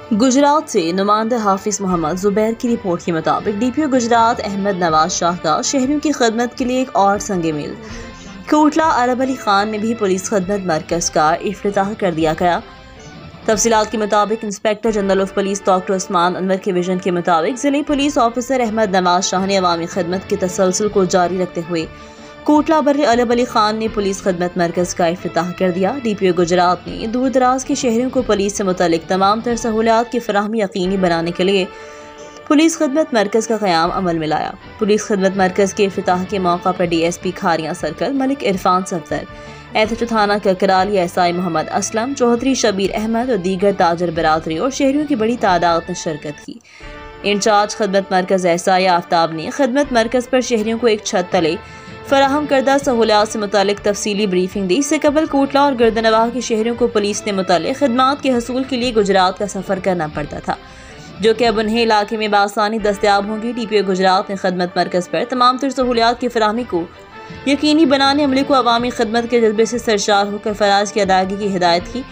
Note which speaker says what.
Speaker 1: गुजरात से नुमाइंदा हाफिज मोहम्मद जुबैर की रिपोर्ट के मुताबिक डीपीओ गुजरात अहमद नवाज शाह का शहरियों की खदमत के लिए एक और संगे मील कोटला अरब अली खान में भी पुलिस खदमत मरकज़ का इफ्तिताह कर दिया गया। तफसीलात के मुताबिक inspector general of police doctor Usman Anwar के विजन के मुताबिक जिले पुलिस ऑफिसर अहमद नवाज शाह ने अवामी खदमत के तसलसल को जारी रखते हुए कोटला बर्रे अरब अली खान ने पुलिस खदमत मरकज़ का इफ्तिताह कर दिया। डीपीओ गुजरात ने दूर दराज के शहरियों को पुलिस से मुतल्लिक तमाम तर सहूलियात की फराहमी यकीनी बनाने के लिए पुलिस खदमत मरकज़ का क़याम अमल में लाया। पुलिस खदमत मरकज़ के इफ्तिताह के मौका पर DSP Khariyan circle Malik Irfan Safdar, SHO थाना ककराल SI मोहम्मद असलम, चौधरी शबीर अहमद और दीगर ताजर बरादरी और शहरियों की बड़ी तादाद ने शिरकत की। इंचार्ज खदमत मरकज़ SI आफ्ताब ने खदमत मरकज़ पर शहरियों को एक छत तले फराहम करदा सहूलियात से मुतालिक तफसीली ब्रीफिंग दी। इससे कबल कोटला और गर्दनवाह के शहरियों को पुलिस ने मुतालिक खदमात के हसूल के लिए गुजरात का सफ़र करना पड़ता था, जो कि अब उन्हें इलाके में बासानी दस्तयाब होंगी। डीपीओ गुजरात ने खदमत मरकज़ पर तमाम तर सहूलियात की फराहमी को यकीनी बनाने, अमले को अवामी खदमत के जज्बे से सरशार होकर फराज की अदायगी की हिदायत की।